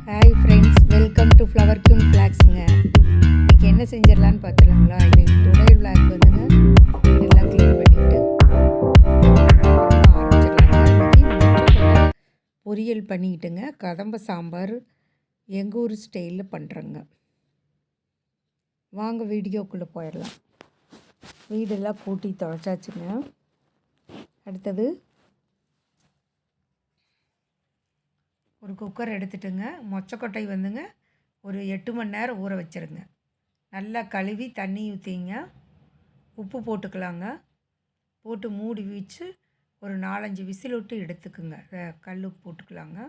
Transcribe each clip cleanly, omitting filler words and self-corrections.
Hi friends, welcome to flower queen ஃப்ளாக்ஸுங்க. இன்றைக்கி என்ன செஞ்சிடலான்னு பார்த்துலாங்களா? இன்றைக்கி டுடே விளாக் வந்துங்க, வீடெல்லாம் க்ளீன் பண்ணிவிட்டு ஆரம்பிச்சிடலாங்க. பொரியல் பண்ணிக்கிட்டுங்க, கதம்ப சாம்பார் எங்கள் ஊர் ஸ்டைலில் பண்ணுறேங்க. வாங்க வீடியோக்குள்ளே போயிடலாம். வீடெல்லாம் கூட்டி துடைச்சாச்சுங்க. அடுத்தது ஒரு குக்கர் எடுத்துட்டுங்க, மொச்சக்கொட்டை வந்துங்க ஒரு 8 மணி நேரம் ஊற வச்சுருங்க. நல்லா கழுவி தண்ணி ஊற்றிங்க, உப்பு போட்டுக்கலாங்க. போட்டு மூடி வச்சு ஒரு 4-5 விசில் விட்டு எடுத்துக்குங்க. கல் உப்பு போட்டுக்கலாங்க.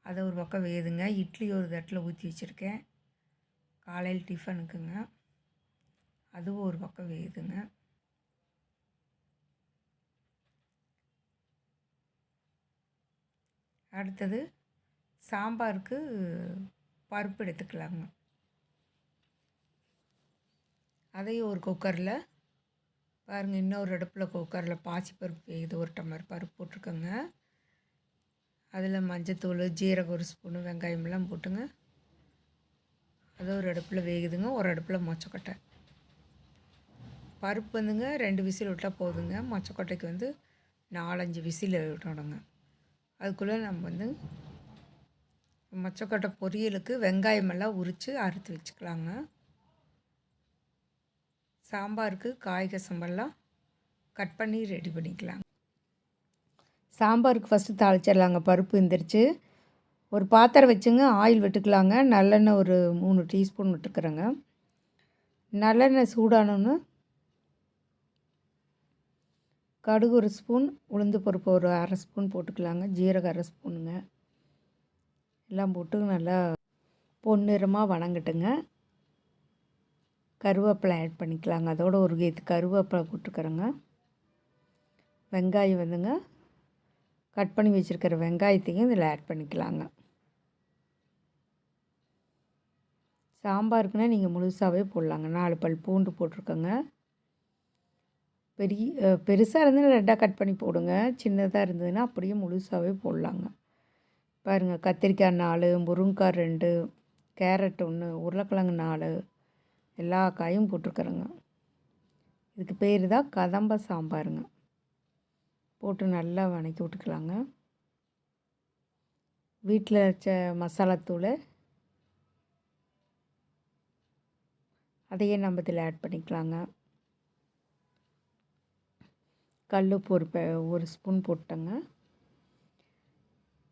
அதை ஒரு பக்கம் வேகுதுங்க. இட்லி ஒரு தட்டில் ஊற்றி வச்சுருக்கேன், காலையில் டிஃபனுக்குங்க. அதுவும் ஒரு பக்கம் வேகுதுங்க. அடுத்தது சாம்பாருக்கு பருப்பு எடுத்துக்கலாங்க. அதையும் ஒரு குக்கரில் பாருங்கள், இன்னொரு அடுப்பில் குக்கரில் பாசிப்பருப்பு வேகுது. ஒரு டம்ளர் பருப்பு போட்டிருக்கோங்க. அதில் மஞ்சத்தூள், ஜீரகம் ஒரு ஸ்பூனு, வெங்காயமெல்லாம் போட்டுங்க. அது ஒரு அடுப்பில் வேகுதுங்க. ஒரு அடுப்பில் மொச்சக்கொட்டை. பருப்பு வந்துங்க 2 விசில் விட்டால் போதுங்க. மொச்சக்கொட்டைக்கு வந்து 4-5 விசில் விடணுங்க. அதுக்குள்ளே நம்ம வந்து மொச்சக்கொட்டை பொரியலுக்கு வெங்காயமெல்லாம் உரித்து அறுத்து வச்சுக்கலாங்க. சாம்பாருக்கு காய் கசம்பெல்லாம் கட் பண்ணி ரெடி பண்ணிக்கலாங்க. சாம்பாருக்கு ஃபஸ்ட்டு தாளிச்சிடலாங்க. பருப்பு எந்திரிச்சு ஒரு பாத்திரம் வச்சுங்க, ஆயில் விட்டுக்கலாங்க. நல்லெண்ணெய் ஒரு 3 டீஸ்பூன் விட்டுக்கிறேங்க. நல்லெண்ணெய் சூடானோன்னு கடுகு ஒரு ஸ்பூன், உளுந்து பருப்பு ஒரு 1/2 ஸ்பூன் போட்டுக்கலாங்க. ஜீரகம் 1/2 ஸ்பூனுங்க. எல்லாம் போட்டு நல்லா பொன்னிறமாக வணங்கட்டுங்க. கருவேப்பிலை ஆட் பண்ணிக்கலாங்க. அதோட ஒரு கருவேப்பிலை போட்டுக்கிறேங்க. வெங்காயம் வந்துங்க, கட் பண்ணி வச்சுருக்கிற வெங்காயத்தையும் இதில் ஆட் பண்ணிக்கலாங்க. சாம்பாருக்குன்னா நீங்கள் முழுசாகவே போடலாங்க. 4 பல் பூண்டு போட்டிருக்கோங்க. பெருசாக இருந்ததுன்னா 2ஆக கட் பண்ணி போடுங்க. சின்னதாக இருந்ததுன்னா அப்படியே முழுசாகவே போடலாங்க. பாருங்கள், கத்திரிக்காய் 4, முருங்கைக்காய் 2, கேரட் 1, உருளைக்கிழங்கு 4, எல்லா காயும் போட்டிருக்குறேங்க. இதுக்கு பேர் தான் கதம்ப சாம்பாருங்க. போட்டு நல்லா வதக்கி விட்டுக்கலாங்க. வீட்டில் வச்ச மசாலாத்தூள் அதையே நம்ம இதில் ஆட் பண்ணிக்கலாங்க. கல்லுப்பு ஒரு ஸ்பூன் போட்டேங்க.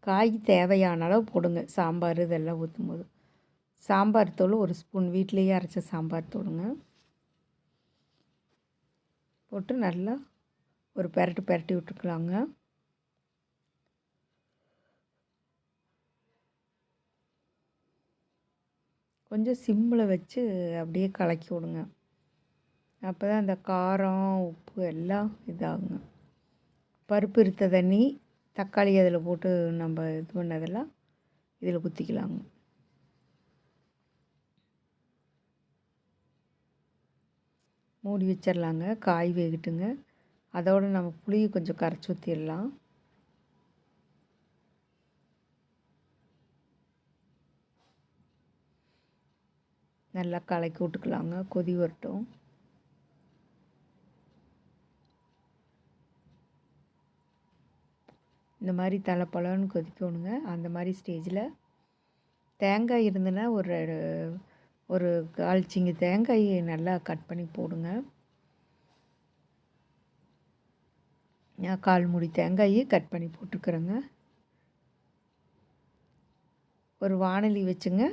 காய் தேவையான அளவு போடுங்க. சாம்பார் இதெல்லாம் ஊற்றும்போது சாம்பார் தூள் ஒரு ஸ்பூன், வீட்டிலையே அரைச்ச சாம்பார் தூளுங்க போட்டு நல்லா ஒரு பெரட்டி விட்டுக்கலாங்க. கொஞ்சம் சிம்மில் வச்சு அப்படியே கலக்கி விடுங்க. அப்போ தான் அந்த காரம், உப்பு எல்லாம் இதாகுங்க. பருப்பு இருத்த தண்ணி, தக்காளி அதில் போட்டு நம்ம இது பண்ணதெல்லாம் இதில் ஊற்றிக்கலாங்க. மூடி வச்சிடலாங்க. காய் வேகட்டுங்க. அதோடு நம்ம புளியை கொஞ்சம் கரைச்சி ஊற்றிடலாம். நல்லா கலக்கி விட்டுக்கலாங்க. கொதி வரட்டும். இந்த மாதிரி தலைப்பழம்னு கொதிக்கணுங்க. அந்த மாதிரி ஸ்டேஜில் தேங்காய் இருந்துன்னா ஒரு 1/4 சிங்கி தேங்காய் நல்லா கட் பண்ணி போடுங்க. நான் 1/4 மூடி தேங்காய் கட் பண்ணி போட்டுக்கிறேங்க. ஒரு வாணலி வச்சுங்க,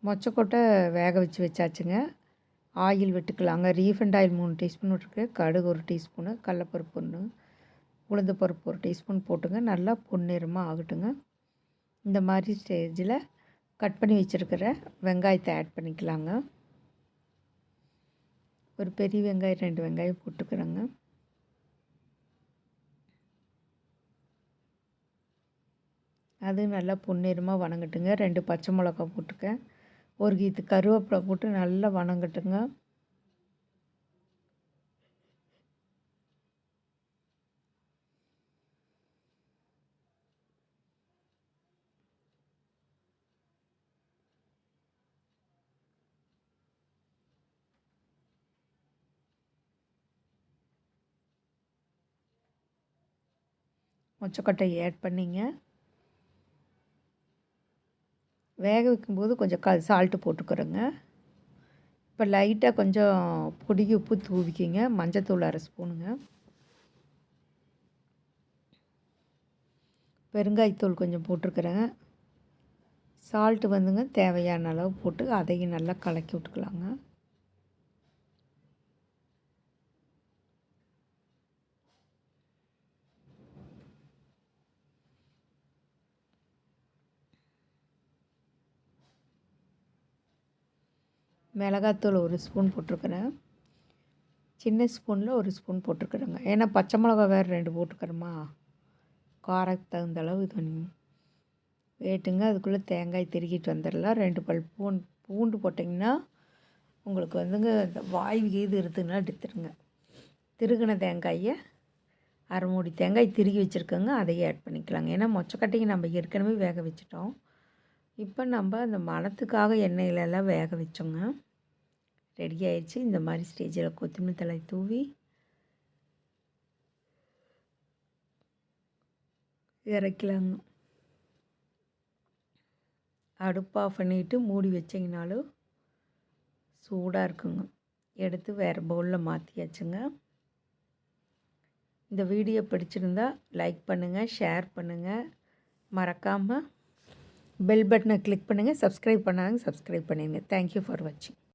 மொச்சக்கொட்டை வேக வச்சாச்சுங்க. ஆயில் விட்டுக்கலாங்க. ரீஃபண்ட் ஆயில் 3 டீஸ்பூன் விட்டுருக்கு. கடுகு 1 டீஸ்பூனு, கடலப்பருப்பு 1, உளுந்து பருப்பு 1 டீஸ்பூன் போட்டுங்க. நல்லா பொன்னிறமாக ஆகட்டுங்க. இந்த மாதிரி ஸ்டேஜில் கட் பண்ணி வச்சுருக்கிற வெங்காயத்தை ஆட் பண்ணிக்கலாங்க. ஒரு பெரிய வெங்காயம் 2 வெங்காயம் போட்டுக்கிறேங்க. அது நல்லா பொன்னிறமாக வணங்கட்டுங்க. 2 பச்சை மிளகா போட்டுக்கேன். ஒரு கருவேப்பிலை போட்டு நல்லா வணங்கட்டுங்க. மொச்சக்கொட்டையை ஆட் பண்ணிங்க. வேக வைக்கும்போது கொஞ்சம் சால்ட்டு போட்டுக்கிறோங்க. இப்போ லைட்டாக கொஞ்சம் பொடி உப்பு தூவிக்கிங்க. மஞ்சத்தூள் 1/2 ஸ்பூனுங்க. பெருங்காயத்தூள் கொஞ்சம் போட்டிருக்கிறேங்க. சால்ட்டு வந்துங்க தேவையான அளவு போட்டு அதையும் நல்லா கலக்கி விட்டுக்கலாங்க. மிளகாத்தூள் 1 ஸ்பூன் போட்டிருக்கிறேன். சின்ன ஸ்பூனில் 1 ஸ்பூன் போட்டிருக்கிறேங்க. ஏன்னா பச்சை மிளகா வேறு 2 போட்டுக்கிறோமா, காரத்துக்கு தகுந்த அளவு இது பண்ணி வேட்டுங்க. அதுக்குள்ளே தேங்காய் திருக்கிட்டு வந்துடலாம். 2 பல் பூண்டு போட்டிங்கன்னா உங்களுக்கு வந்துங்க இந்த வாய் இது இருக்குதுன்னா எடுத்துருங்க. திருகின தேங்காயை 1/2 மூடி தேங்காய் திருகி வச்சுருக்கோங்க, அதையே ஆட் பண்ணிக்கலாங்க. ஏன்னா மொச்சக்கட்டையை நம்ம ஏற்கனவே வேக வச்சுட்டோம். இப்போ நம்ம அந்த மணத்துக்காக எண்ணெயிலெல்லாம் வேக வச்சோங்க. ரெடி ஆயிடுச்சு. இந்த மாதிரி ஸ்டேஜில் கொத்தமல்லி தழை தூவி இறக்கலாங்க. அடுப்பு ஆஃப் பண்ணிவிட்டு மூடி வச்சிங்கனாலும் சூடாக இருக்குங்க. எடுத்து வேறு பவுலில் மாற்றியாச்சுங்க. இந்த வீடியோ பிடிச்சிருந்தா லைக் பண்ணுங்கள், ஷேர் பண்ணுங்கள், மறக்காமல் பெல் பட்டனை கிளிக் பண்ணுங்கள். சப்ஸ்கிரைப் பண்ணாதவங்க சப்ஸ்கிரைப் பண்ணிடுங்க. தேங்க்யூ ஃபார் வாட்சிங்.